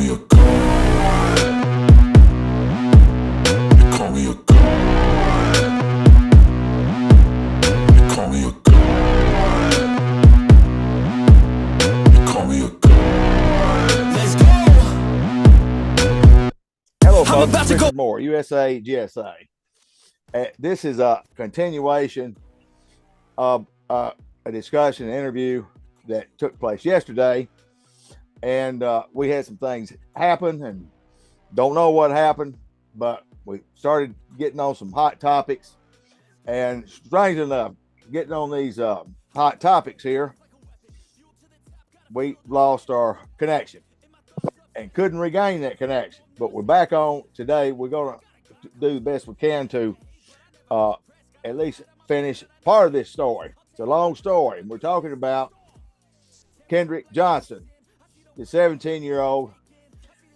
me a god. They call me a god. They call me a god. They call me a god. Let's go. Hello, folks. Richard Moore, USAGSA. This is a continuation of a discussion, an interview that took place yesterday. And we had some things happen and don't know what happened, but we started getting on some hot topics. And strange enough, getting on these hot topics here, we lost our connection and couldn't regain that connection. But we're back on today. We're going to do the best we can to at least finish part of this story. It's a long story. And we're talking about Kendrick Johnson, the 17-year-old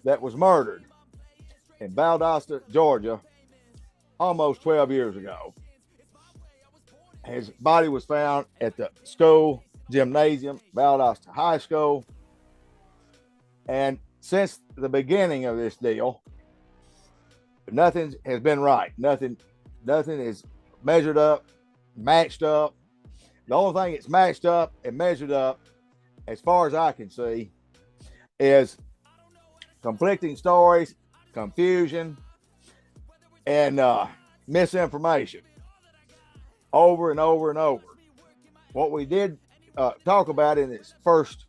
that was murdered in Valdosta, Georgia, almost 12 years ago. His body was found at the school gymnasium, Valdosta High School. And since the beginning of this deal, nothing has been right. Nothing is measured up, matched up. The only thing that's matched up and measured up, as far as I can see, is conflicting stories, confusion, and misinformation over and over and over. What we did talk about in this first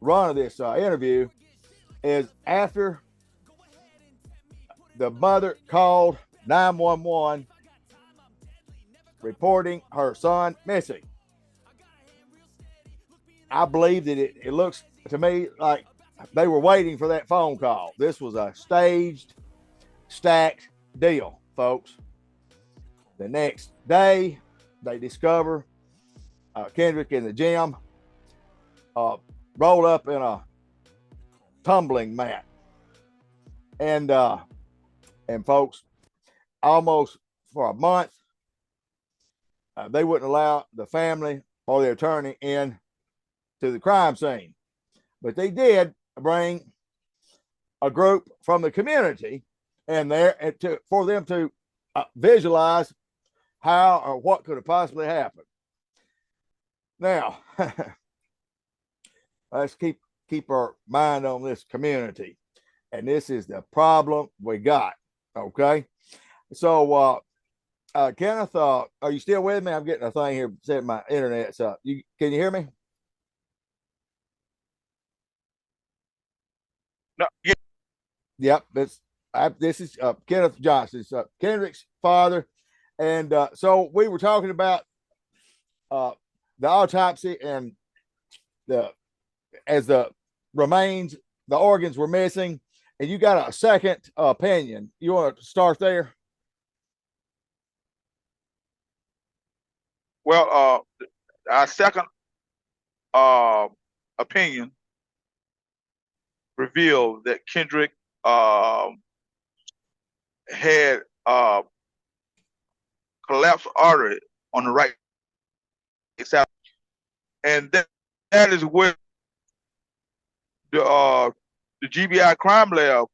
run of this interview is after the mother called 911 reporting her son missing. I believe that it looks to me like they were waiting for that phone call. This was a staged, stacked deal, folks. The next day, they discover Kendrick in the gym, rolled up in a tumbling mat. And folks, almost for a month, they wouldn't allow the family or the attorney in to the crime scene. But they did bring a group from the community in there for them to visualize how or what could have possibly happened. Now, let's keep our mind on this community. And this is the problem we got, okay? So, Kenneth, are you still with me? I'm getting a thing here setting my internet's up. Can you hear me? No, yeah. Yep. This is Kenneth Johnson. It's Kendrick's father. And so we were talking about the autopsy and as the remains, the organs were missing. And you got a second opinion. You want to start there? Well, our second opinion revealed that Kendrick had collapsed artery on the right side, and that is where the GBI crime lab,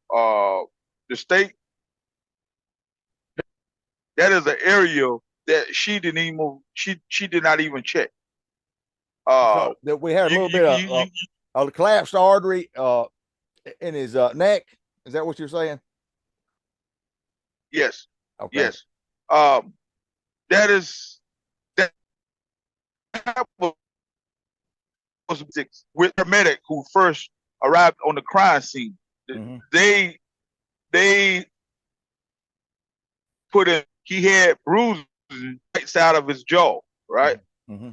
the state, that is an area that she did not even check. So that we had a little bit of a collapsed artery in his neck. Is that what you're saying? Yes. Okay. Yes. That was with the medic who first arrived on the crime scene. Mm-hmm. They put in, he had bruises right side of his jaw, right? Mm-hmm.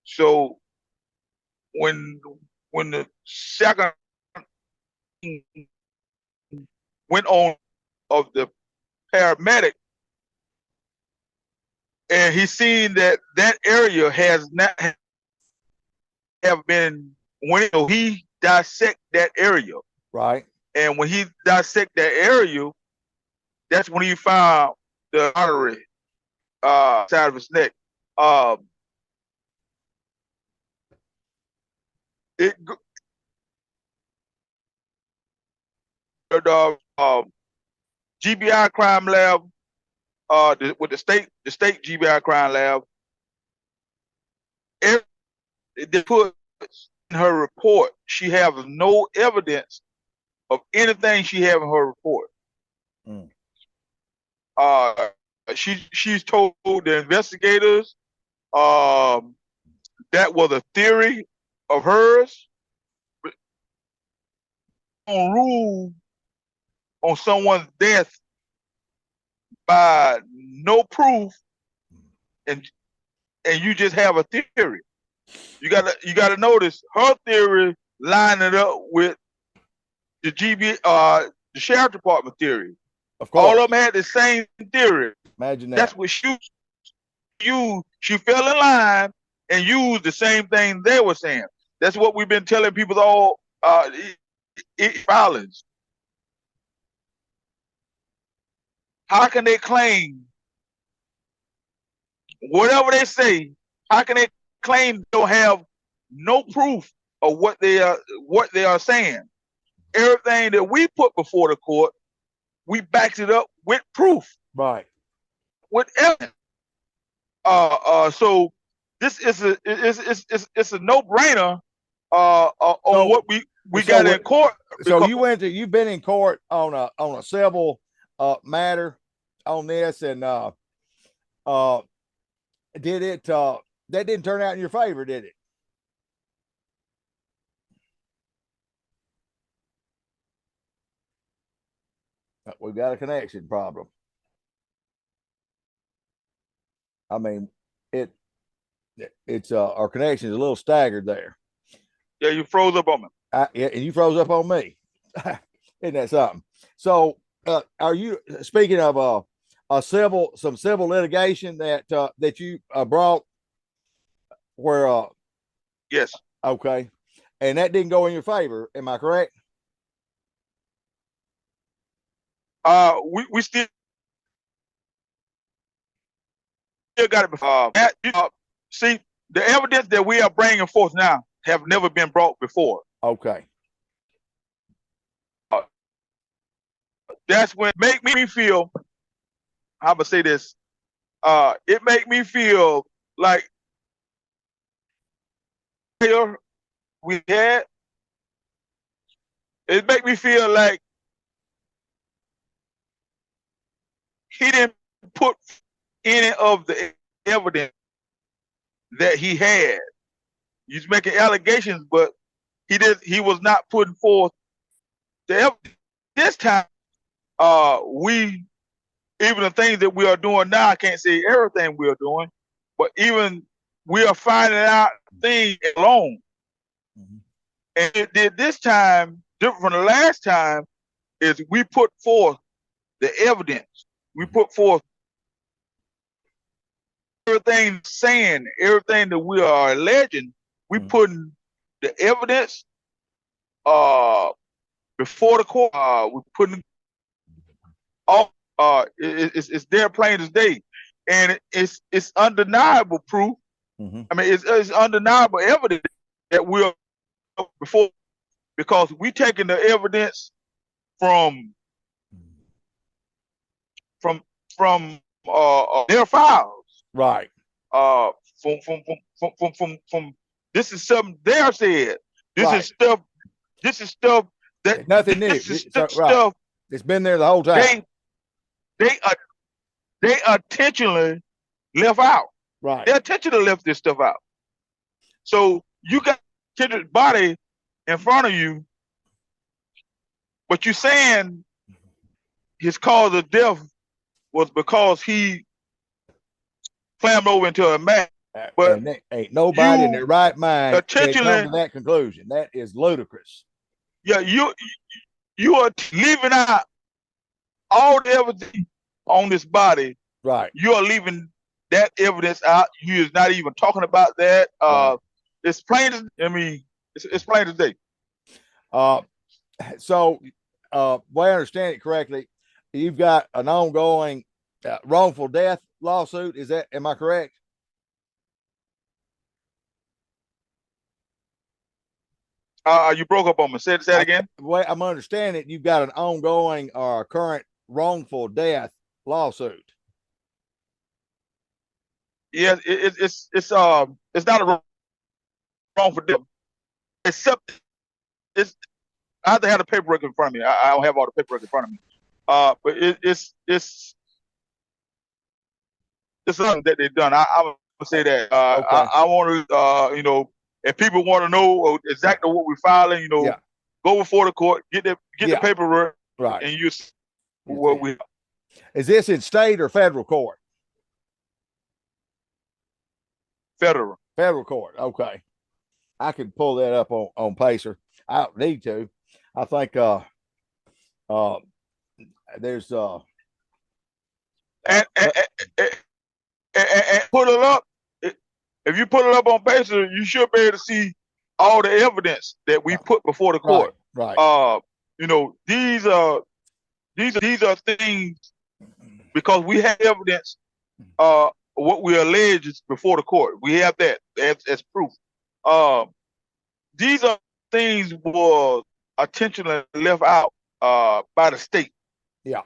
So when the second went on of the paramedic, and he seen that area has not have been, when he dissect that area, right? And when he dissect that area, that's when he found the artery side of his neck. the GBI crime lab, with the state GBI crime lab, they put in her report she has no evidence of anything she have in her report. Mm. She's told the investigators that was a theory of hers. On rule on someone's death by no proof, and you just have a theory. You gotta notice her theory lining up with the the sheriff department theory. Of course. All of them had the same theory. Imagine that. That's what she fell in line and used the same thing they were saying. That's what we've been telling people all violence. How can they claim whatever they say? How can they claim they'll have no proof of what they are saying? Everything that we put before the court, we backed it up with proof. Right. With evidence. So this is a no-brainer on what we got in court. So you've been in court on a civil matter on this, and did it that didn't turn out in your favor, did it? We've got a connection problem. I mean, it's our connection is a little staggered there. Yeah, you froze up on me. Yeah, and you froze up on me. Isn't that something? So, are you speaking of some civil litigation that you brought? Where? Yes. Okay, and that didn't go in your favor. Am I correct? We still got it before. See, the evidence that we are bringing forth now have never been brought before. Okay. That's when make me feel, how to say this, it make me feel like here we had, it make me feel like he didn't put any of the evidence that he had. He's making allegations, but he was not putting forth the evidence. This time, even the things that we are doing now, I can't say everything we are doing, but even we are finding out things alone. Mm-hmm. And it did this time, different from the last time, is we put forth the evidence. We put forth everything saying, everything that we are alleging, we putting the evidence before the court. We putting all it's there plain as day, and it's undeniable proof. Mm-hmm. I mean, it's undeniable evidence that we're before, because we taking the evidence from their files. Right. From this is something they said. This is stuff that nothing new. Stuff it's been there the whole time. They intentionally left out. Right. They intentionally left this stuff out. So you got Kendrick's body in front of you, but you're saying his cause of death was because he clammed over into a mat. But ain't nobody in their right mind can come intentionally to that conclusion. That is ludicrous. Yeah, you are leaving out all the evidence on this body. Right. You are leaving that evidence out. You is not even talking about that. Right. It's plain as it's plain as day. So, way I understand it correctly, you've got an ongoing wrongful death lawsuit. Am I correct? You broke up on me. Say that again. Well, I'm understanding you've got an ongoing or current wrongful death lawsuit. Yeah, it's not a wrongful death, except I have to have the paperwork in front of me. I don't have all the paperwork in front of me. But it's something that they've done. I would say that. Okay. I want to, you know, if people want to know exactly what we're filing, you know, go before the court, get the paperwork, right, and you see what we. Is this in state or federal court? Federal. Federal court. Okay. I can pull that up on Pacer. I don't need to. I think there's and put it up. If you put it up on Pacer, you should be able to see all the evidence that we put before the court. Right. You know, these are things because we have evidence. What we allege is before the court. We have that as proof. These are things were intentionally left out by the state. Yeah.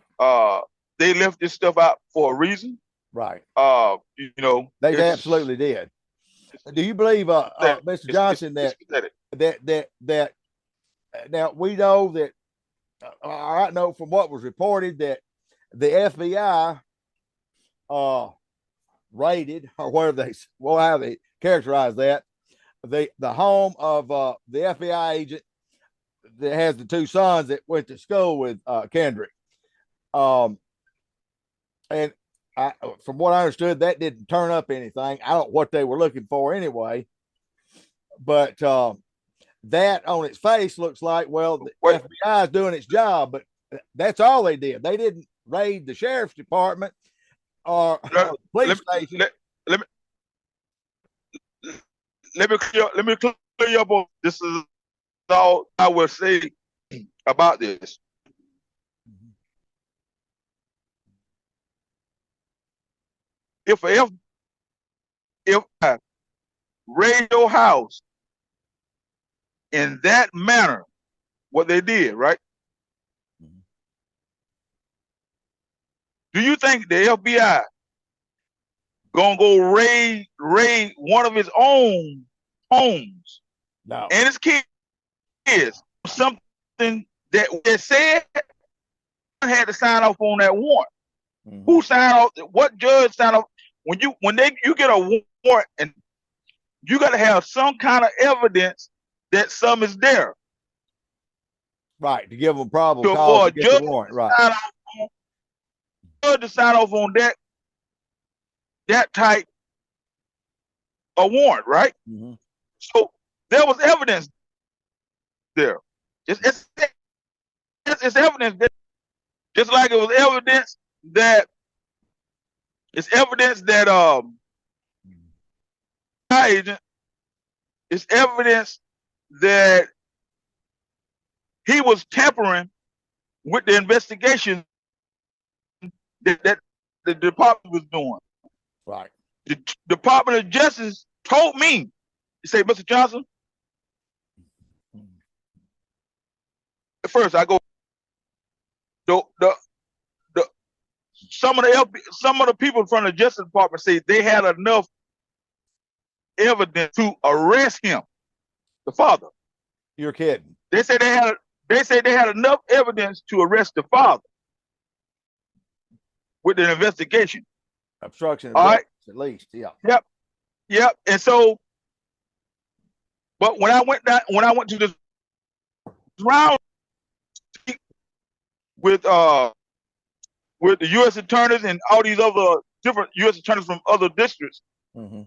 They left this stuff out for a reason. Right. You know, they absolutely did. Do you believe, Mr. Johnson, that now we know that I know from what was reported that the FBI raided, or how they characterize that, the home of the FBI agent that has the two sons that went to school with Kendrick. And from what I understood, that didn't turn up anything. I don't know what they were looking for anyway, but that on its face looks like, well, the FBI is doing its job, but that's all they did. They didn't raid the sheriff's department or police station. Let me clear you up on this. Is all I will say about this. If I raid your house in that manner, what they did, right? Do you think the FBI gonna go raid one of his own homes? No. And his kids, something that said had to sign off on that warrant. Who signed off? What judge signed off? When you get a warrant, and you got to have some kind of evidence that some is there. Right, to give them probable cause to get the warrant. Right. Judge to sign off on that type of warrant, right? So there was evidence there. It's evidence that, just like it was evidence that agent, it's evidence that he was tampering with the investigation that the department was doing. Right. The Department of Justice told me, to say, Mr. Johnson, first I go, some of the people from the Justice Department say they had enough evidence to arrest him, the father. You're kidding. They say they had enough evidence to arrest the father with an investigation. Obstruction of justice, at least, yeah. Yep. And so, but when I went to this round with the U.S. attorneys and all these other different U.S. attorneys from other districts, their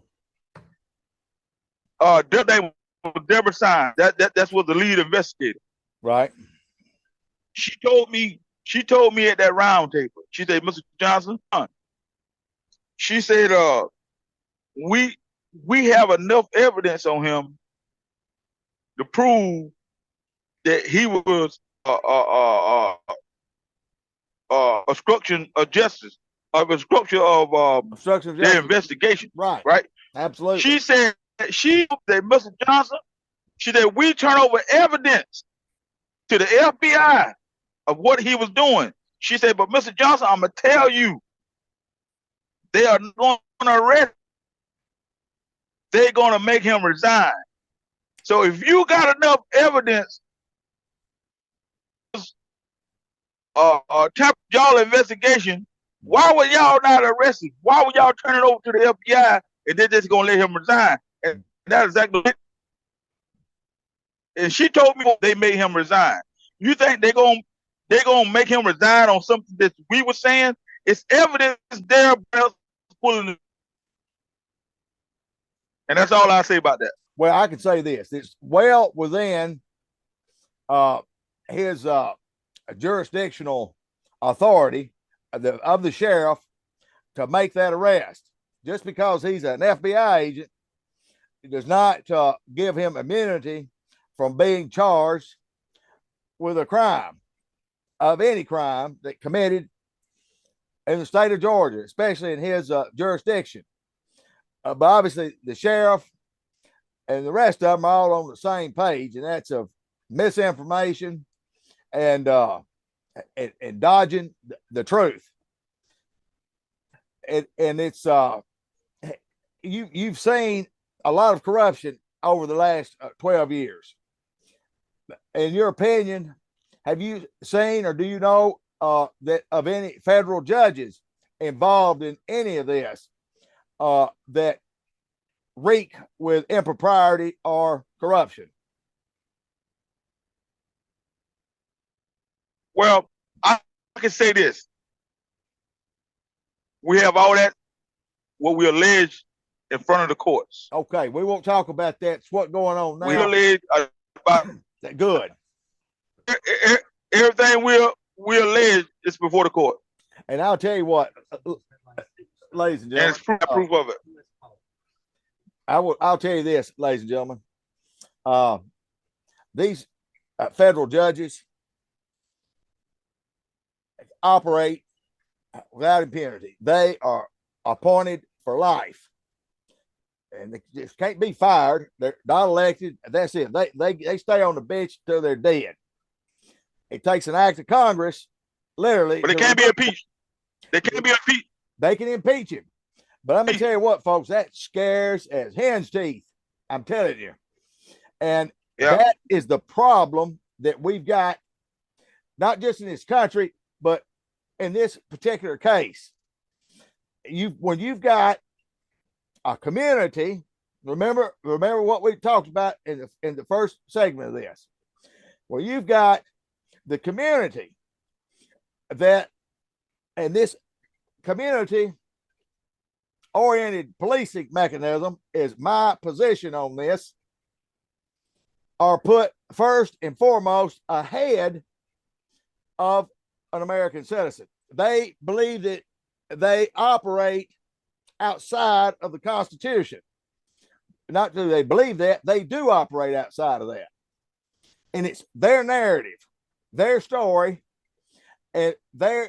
name was Deborah Sines. That's what the lead investigator. Right. She told me at that round table, she said, Mr. Johnson, she said, we have enough evidence on him to prove that he was obstruction of justice, obstruction of their investigation. Right. Right. Absolutely. She said, Mr. Johnson, She said, we turn over evidence to the FBI of what he was doing. She said, but Mr. Johnson, I'm going to tell you, they are going to arrest. They're going to make him resign. So if you got enough evidence, y'all investigation, why were y'all not arrested? Why would y'all turn it over to the FBI and they're just going to let him resign? And that's exactly it. And she told me they made him resign. You think they're gonna make him resign on something that we were saying? It's evidence there, pulling it. And that's all I say about that. Well, I can say this: it's well within his jurisdictional authority of the sheriff to make that arrest. Just because he's an FBI agent, it does not give him immunity from being charged with a crime of any crime that committed in the state of Georgia, especially in his jurisdiction. But obviously, the sheriff and the rest of them are all on the same page, and that's of misinformation and dodging the truth. And it's you've seen a lot of corruption over the last 12 years. In your opinion, have you seen or do you know that of any federal judges involved in any of this that reek with impropriety or corruption? Well, I can say this. We have all that, what we allege in front of the courts. Okay, we won't talk about that. It's what's going on now. We allege about good. Everything we allege is before the court. And I'll tell you what, ladies and gentlemen. And it's proof of it. I'll tell you this, ladies and gentlemen. These federal judges operate without impunity. They are appointed for life, and they just can't be fired. They're not elected. That's it. They stay on the bench till they're dead. It takes an act of Congress, literally. But they can't be impeached. They can't be impeached. They can impeach him. But I'm going to tell you what, folks, that scares as hen's teeth. I'm telling you. And that is the problem that we've got, not just in this country, but in this particular case. When you've got a community, remember what we talked about in the first segment of this, where you've got the community that, and this community oriented policing mechanism is my position on this, are put first and foremost ahead of an American citizen. They believe that they operate outside of the Constitution. Not do they believe that, they do operate outside of that. And it's their narrative, their story, and they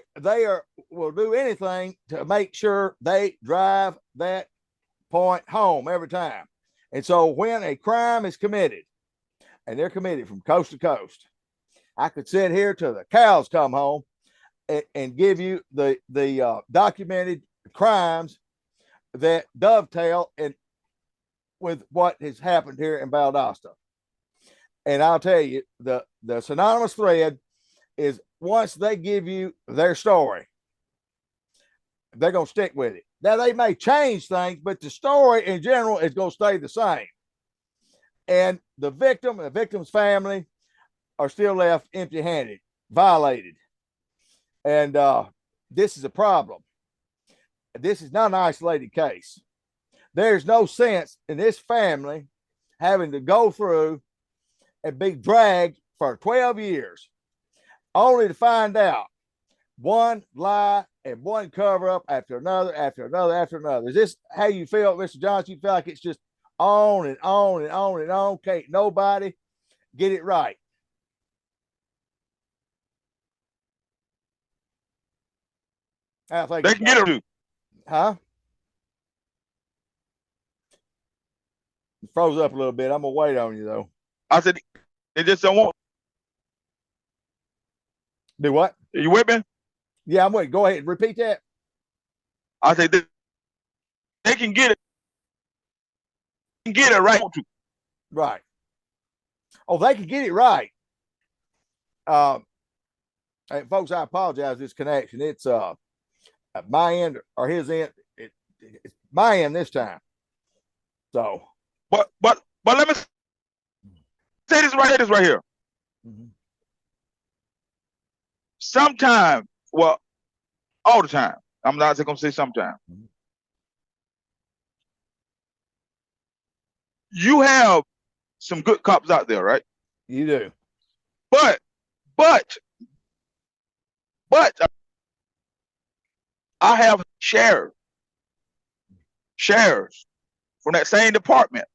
will do anything to make sure they drive that point home every time. And so when a crime is committed, and they're committed from coast to coast, I could sit here till the cows come home and give you the documented crimes that dovetail with what has happened here in Valdosta. And I'll tell you, the synonymous thread is once they give you their story, they're going to stick with it. Now, they may change things, but the story in general is going to stay the same. And the victim and the victim's family are still left empty-handed, violated. And this is a problem. This is not an isolated case. There's no sense in this family having to go through and be dragged for 12 years only to find out one lie and one cover up after another, after another, after another. Is this how you feel, Mr. Johnson? You feel like it's just on and on and on and on? Can't nobody get it right? I think they can get it. Huh? It froze up a little bit. I'm gonna wait on you though. I said they just don't want. Do what? Are you with me? Yeah, I'm with you. Go ahead. Repeat that. I said they can get it. They can get it right. Right. Oh, they can get it right. Hey, folks, I apologize. This connection. It's my end or his end. It's my end this time. So, but let me say this right here. This right here. mm-hmm. Sometimes, well, all the time. I'm not just gonna say sometimes. Mm-hmm. You have some good cops out there, right? You do. But I have sheriffs from that same department.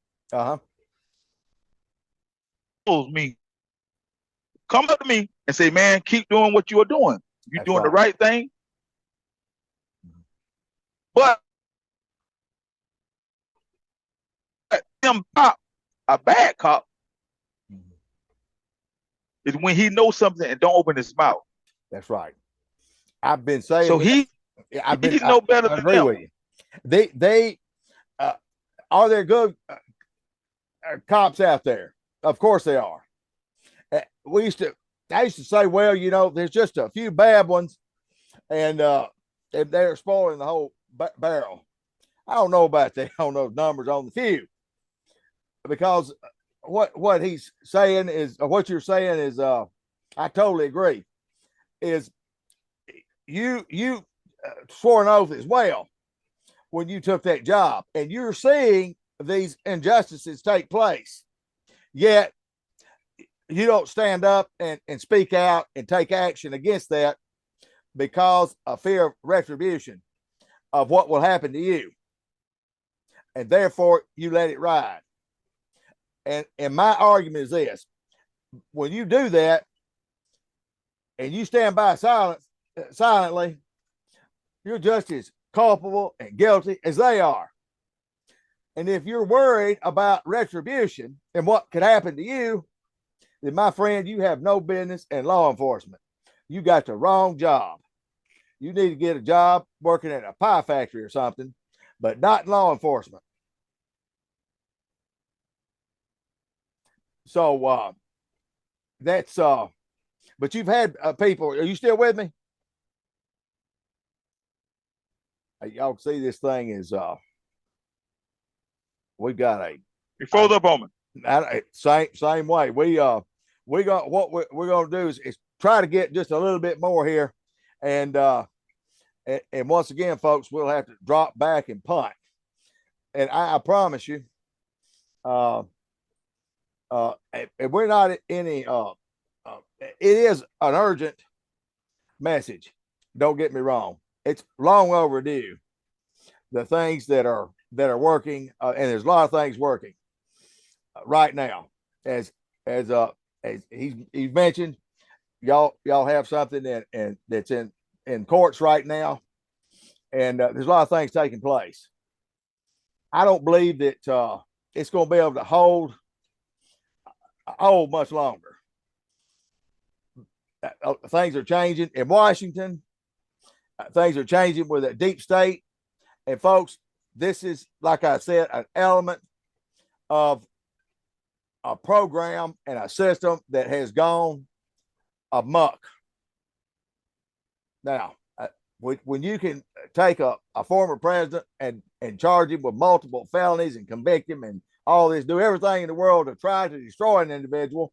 Told me, come up to me and say, man, keep doing what you are doing. You're doing the right thing. But them cop, a bad cop, is when he knows something and don't open his mouth. That's right. I've been saying so he's no better than agree them. with you. They are there good cops out there? Of course they are. I used to say, well, you know, there's just a few bad ones, and they're spoiling the whole barrel. I don't know about that on those numbers on the few, because what he's saying is, or what you're saying is, I totally agree. Is you swore an oath as well when you took that job, and you're seeing these injustices take place, yet you don't stand up and speak out and take action against that because of fear of retribution of what will happen to you, and therefore you let it ride. And my argument is this: when you do that and you stand by silently, you're just as culpable and guilty as they are. And if you're worried about retribution and what could happen to you, then, my friend, you have no business in law enforcement. You got the wrong job. You need to get a job working at a pie factory or something, but not in law enforcement. So that's but you've had people. Are you still with me? Y'all can see this thing is we got a you fold up on me. Same way. We got what we're gonna do is try to get just a little bit more here, and once again, folks, we'll have to drop back and punt. And I promise you, and we're not any. It is an urgent message. Don't get me wrong; it's long overdue. The things that are working, and there's a lot of things working right now. As he's mentioned, y'all have something that's in courts right now, and there's a lot of things taking place. I don't believe that it's going to be able to hold much longer. Things are changing in Washington. Things are changing with a deep state. And folks, this is, like I said, an element of a program and a system that has gone amok. Now, when you can take a former president and charge him with multiple felonies and convict him and all this, do everything in the world to try to destroy an individual,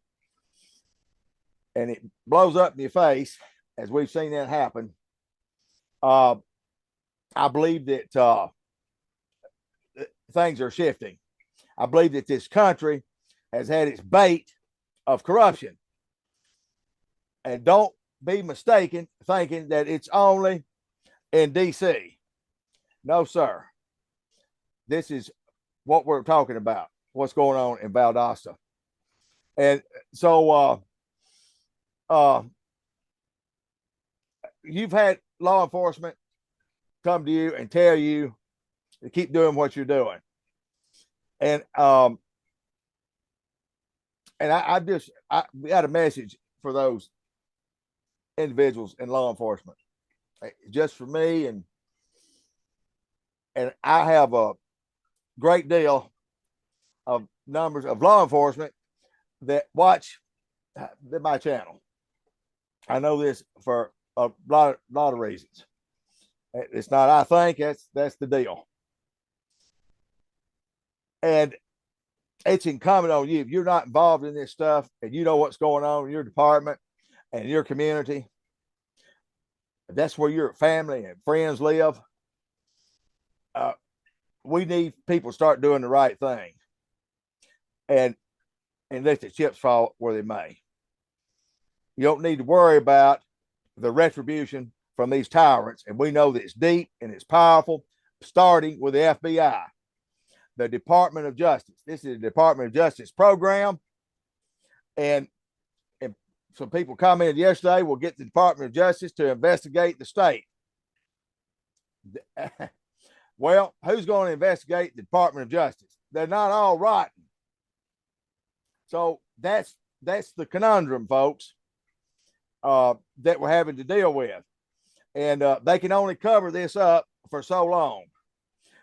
and it blows up in your face, as we've seen that happen, I believe that things are shifting. I believe that this country has had its bait of corruption. And don't be mistaken thinking that it's only in D.C. No, sir. This is what we're talking about, what's going on in Valdosta. And so you've had law enforcement come to you and tell you to keep doing what you're doing. And and I got a message for those individuals in law enforcement, just for me, and I have a great deal of numbers of law enforcement that watch my channel. I know this for a lot of reasons. It's not I think, that's the deal. And it's incumbent on you, if you're not involved in this stuff and you know what's going on in your department and your community, that's where your family and friends live. We need people to start doing the right thing and let the chips fall where they may. You don't need to worry about the retribution from these tyrants. And we know that it's deep and it's powerful, starting with the FBI, the Department of Justice. This is a Department of Justice program. And some people commented yesterday, we'll get the Department of Justice to investigate the state. Well, who's going to investigate the Department of Justice? They're not all rotten. So that's the conundrum, folks, that we're having to deal with. And they can only cover this up for so long.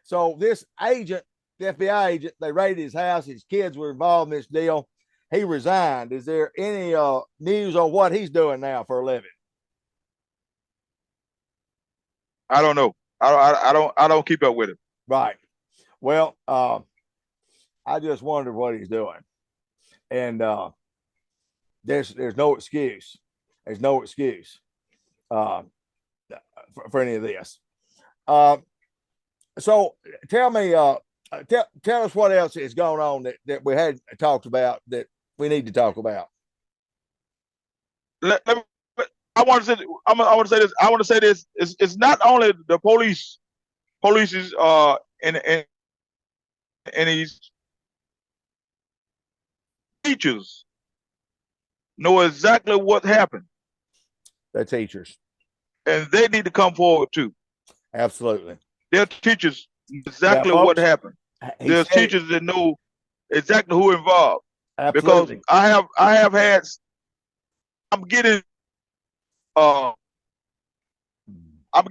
So this agent, the FBI agent, they raided his house. His kids were involved in this deal. He resigned. Is there any news on what he's doing now for a living? I don't know. I don't keep up with it. Right. Well, I just wonder what he's doing. And there's no excuse. There's no excuse for any of this. So tell me, tell us what else is going on that we hadn't talked about that we need to talk about. I want to say this. I want to say this. It's not only the police is and these teachers know exactly what happened. The teachers, and they need to come forward too. Absolutely, their teachers exactly what happened. There's teachers that know exactly who involved. Absolutely. Because I have had. I'm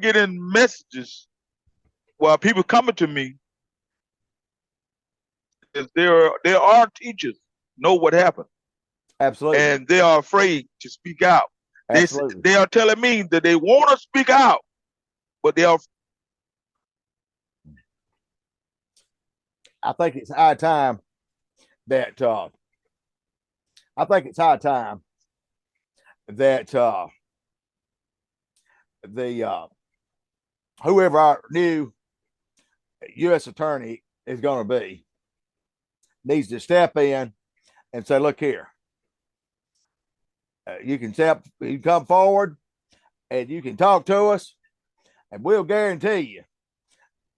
getting messages while people coming to me. There are teachers know what happened. Absolutely. And they are afraid to speak out. Absolutely. They are telling me that they want to speak out, but they are. I think it's high time that the whoever our new U.S. attorney is going to be needs to step in and say, look here, you can come forward and you can talk to us and we'll guarantee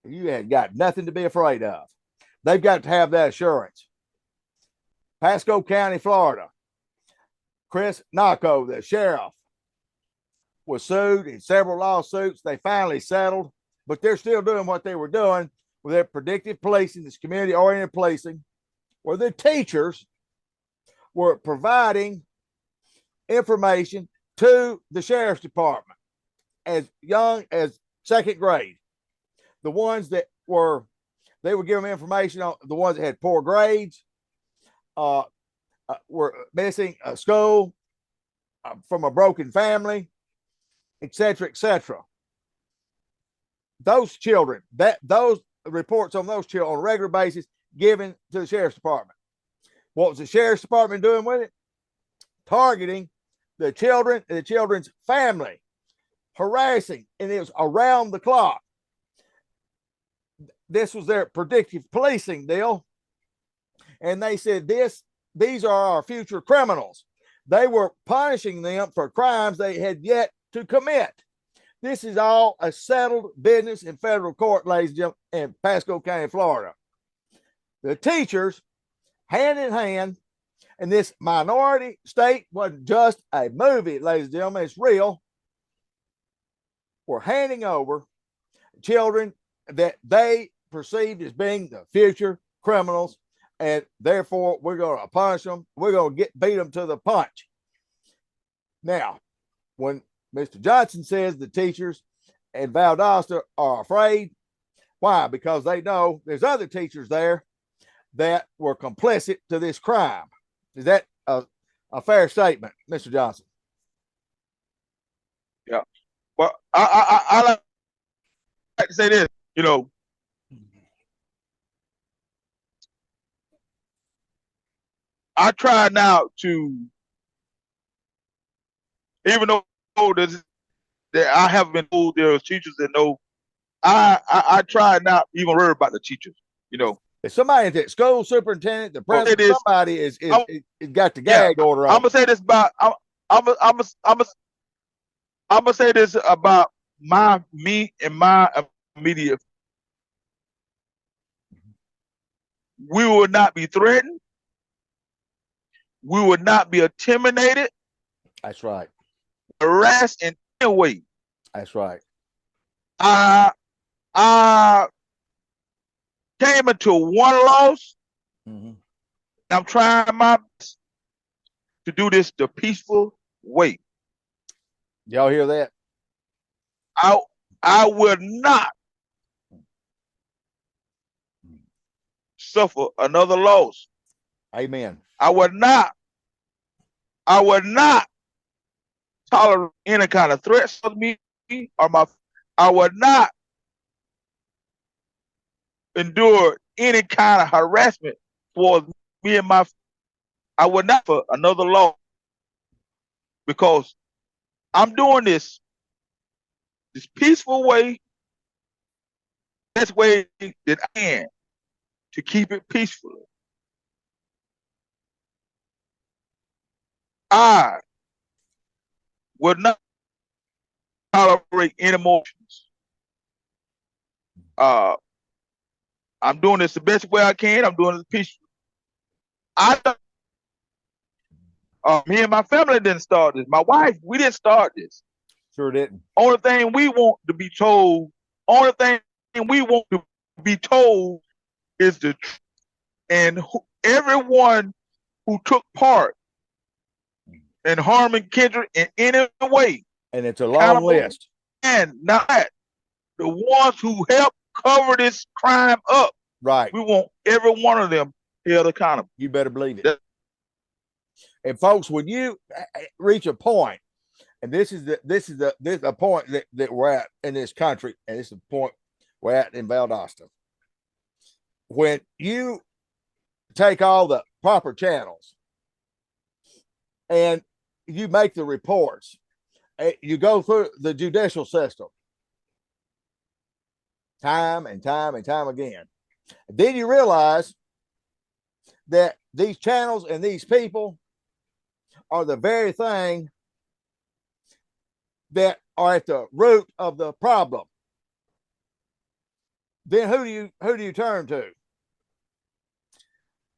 you have got nothing to be afraid of. They've got to have that assurance. Pasco County, Florida, Chris Naco, the sheriff, was sued in several lawsuits. They finally settled, but they're still doing what they were doing with their predictive policing, this community-oriented policing, where the teachers were providing information to the sheriff's department as young as second grade. The ones that they would give them information on the ones that had poor grades, were missing a school, from a broken family, etc., etc. Those children, those reports on those children on a regular basis given to the sheriff's department. What was the sheriff's department doing with it? Targeting the children and the children's family, harassing, and it was around the clock. This was their predictive policing deal. And they said these are our future criminals. They were punishing them for crimes they had yet to commit. This is all a settled business in federal court, ladies and gentlemen, in Pasco County, Florida. The teachers, hand in hand, and this minority state wasn't just a movie, ladies and gentlemen, it's real, were handing over children that they perceived as being the future criminals and therefore we're going to punish them. We're going to beat them to the punch. Now, when Mr. Johnson says the teachers in Valdosta are afraid, why? Because they know there's other teachers there that were complicit to this crime. Is that a fair statement, Mr. Johnson? Yeah. Well, I like to say this, I try now to, even though that I haven't been told there are teachers that know, I try not to even worry about the teachers, If somebody at the school superintendent, the president, somebody is got the gag order on. I'm gonna say this about I'm gonna say this about me and my immediate. We will not be threatened. We will not be intimidated. That's right. Harassed in any way. That's right. I came into one loss. Mm-hmm. I'm trying my best to do this the peaceful way. Y'all hear that? I will not suffer another loss. Amen. I would not tolerate any kind of threats of me or my. I would not endure any kind of harassment for me and my. I would not for another law, because I'm doing this peaceful way, best way that I can to keep it peaceful. I would not tolerate any emotions. I'm doing this the best way I can. I'm doing it peacefully. Me and my family didn't start this. My wife, we didn't start this. Sure didn't. Only thing we want to be told is the truth. And everyone who took part in harming Kendrick in any way. And it's a long list. And not the ones who helped cover this crime up. Right. We want every one of them held accountable. You better believe it. And folks, when you reach a point, and this is a point that we're at in this country, and this is the point we're at in Valdosta. When you take all the proper channels and you make the reports, you go through the judicial system time and time and time again, then you realize that these channels and these people are the very thing that are at the root of the problem. Then who do you turn to?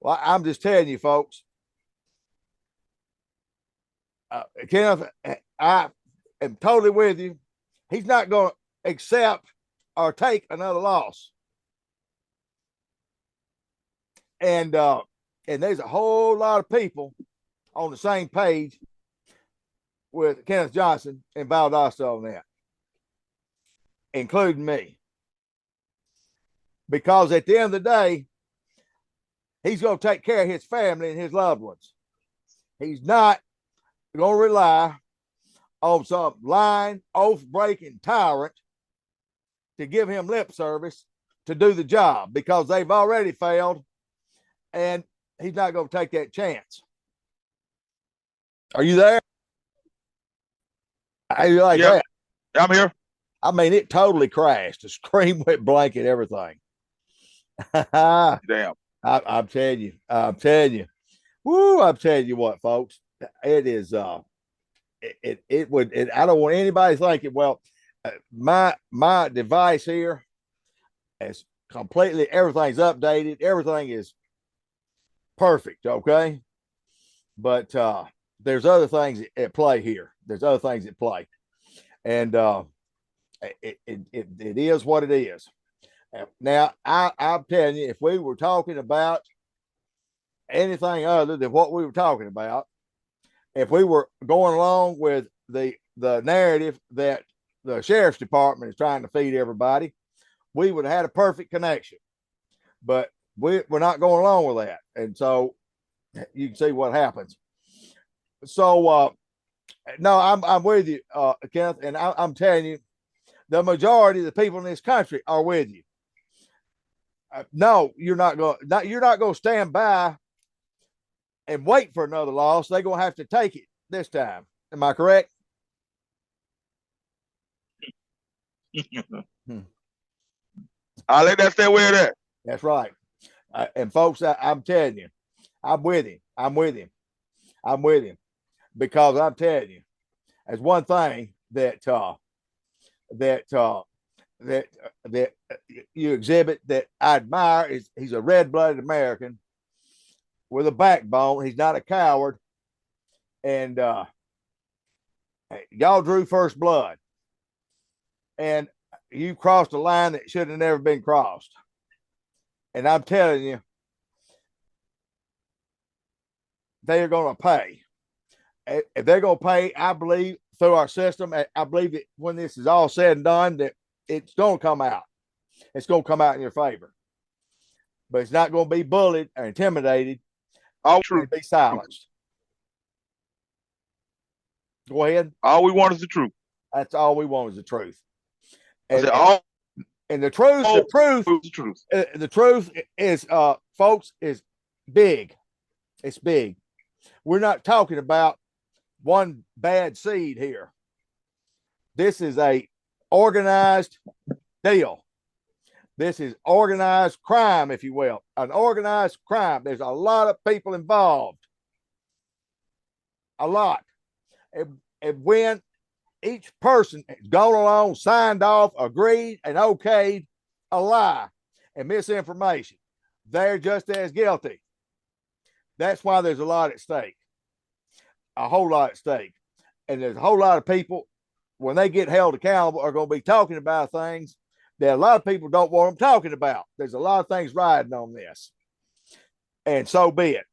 Well, I'm just telling you, folks. Kenneth, I am totally with you. He's not going to accept or take another loss. And there's a whole lot of people on the same page with Kenneth Johnson and Valdosta on that, including me. Because at the end of the day, he's going to take care of his family and his loved ones. He's not going to rely on some lying, oath-breaking tyrant to give him lip service to do the job, because they've already failed, and he's not going to take that chance. Are you there? How you like that? I'm here. I mean, it totally crashed. The screen went blank and everything. Damn. I'm telling you. Woo, I'm telling you what, folks. It is it would I don't want anybody thinking, well, my device here is completely, everything's updated, everything is perfect, okay? But there's other things at play here. There's other things at play. And it is what it is. Now, I'm telling you, if we were talking about anything other than what we were talking about. If we were going along with the narrative that the sheriff's department is trying to feed everybody, we would have had a perfect connection. But we're not going along with that. And so you can see what happens. So, no, I'm with you, Kenneth, and I'm telling you, the majority of the people in this country are with you. No, you're not going to stand by and wait for another loss. They're going to have to take it this time. Am I correct? I'll let that stay where that. That's right. And folks, I'm telling you, I'm with him. I'm with him. I'm with him, because I'm telling you, there's one thing that you exhibit that I admire is he's a red-blooded American with a backbone. He's not a coward, and y'all drew first blood, and you crossed a line that should have never been crossed. And I'm telling you, they are going to pay. If they're going to pay, I believe, through our system, I believe that when this is all said and done, that it's going to come out. It's going to come out in your favor. But it's not going to be bullied or intimidated. All true. Be silenced. Go ahead. All we want is the truth. That's all we want is the truth. And the truth is, folks, is big. It's big. We're not talking about one bad seed here. This is a organized deal. This is organized crime, if you will, an organized crime. There's a lot of people involved. A lot. And when each person has gone along, signed off, agreed, and okayed a lie and misinformation, they're just as guilty. That's why there's a lot at stake. A whole lot at stake. And there's a whole lot of people, when they get held accountable, are going to be talking about things that a lot of people don't want them talking about. There's a lot of things riding on this. And so be it.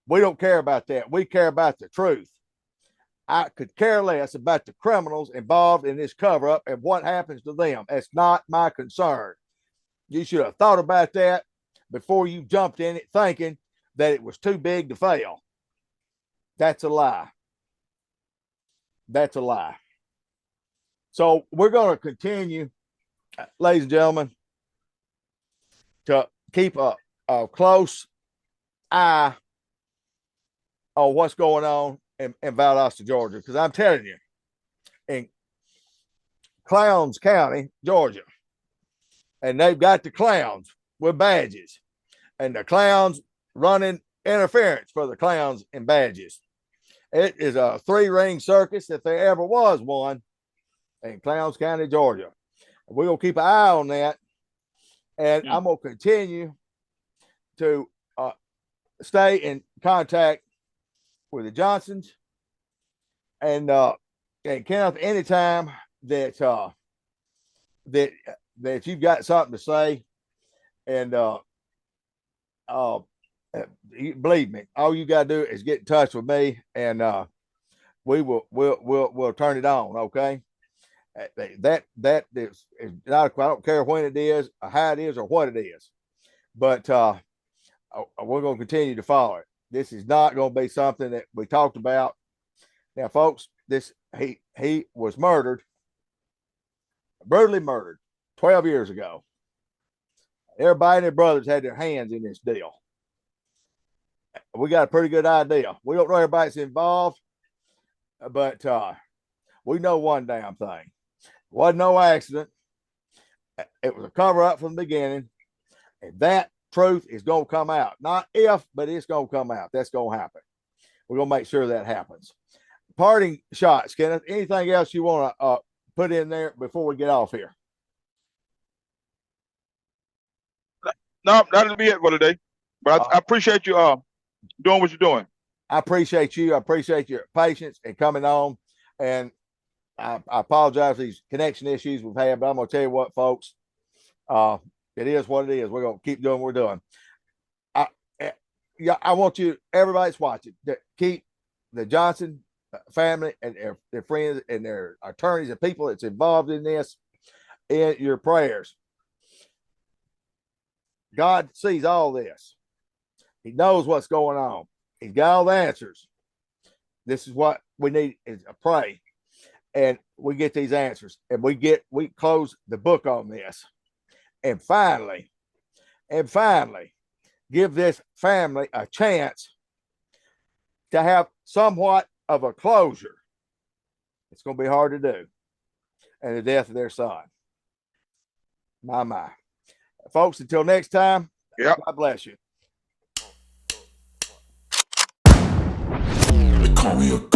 We don't care about that. We care about the truth. I could care less about the criminals involved in this cover-up and what happens to them. That's not my concern. You should have thought about that before you jumped in it thinking that it was too big to fail. That's a lie. That's a lie. So we're going to continue, ladies and gentlemen, to keep a close eye on what's going on in Valdosta, Georgia, because I'm telling you, in Lowndes County, Georgia, and they've got the clowns with badges, and the clowns running interference for the clowns in badges. It is a 3-ring circus, if there ever was one, in Lowndes County, Georgia. We're going to keep an eye on that, and I'm going to continue to stay in contact with the Johnsons, and Kenneth, anytime that you've got something to say, and believe me, all you got to do is get in touch with me, and we'll turn it on. Okay, that is not. I don't care when it is, or how it is, or what it is, but we're going to continue to follow it. This is not going to be something that we talked about. Now, folks, he was murdered, brutally murdered, 12 years ago. Everybody and their brothers had their hands in this deal. We got a pretty good idea. We don't know everybody that's involved, but we know one damn thing. It wasn't no accident. It was a cover-up from the beginning, and that truth is going to come out. Not if, but it's going to come out. That's going to happen. We're going to make sure that happens. Parting shots, Kenneth. Anything else you want to put in there before we get off here? No, that'll be it for today. But I appreciate you doing what you're doing. I appreciate you. I appreciate your patience and coming on. And I apologize for these connection issues we've had, but I'm going to tell you what, folks. It is what it is. We're going to keep doing what we're doing. yeah, I want you, everybody's watching, to keep the Johnson family and their friends and their attorneys and people that's involved in this in your prayers. God sees all this. He knows what's going on. He's got all the answers. This is what we need is a pray. And we get these answers and we close the book on this. And finally, give this family a chance to have somewhat of a closure. It's going to be hard to do. And the death of their son. My. Folks, until next time, Yep. God bless you. They call me a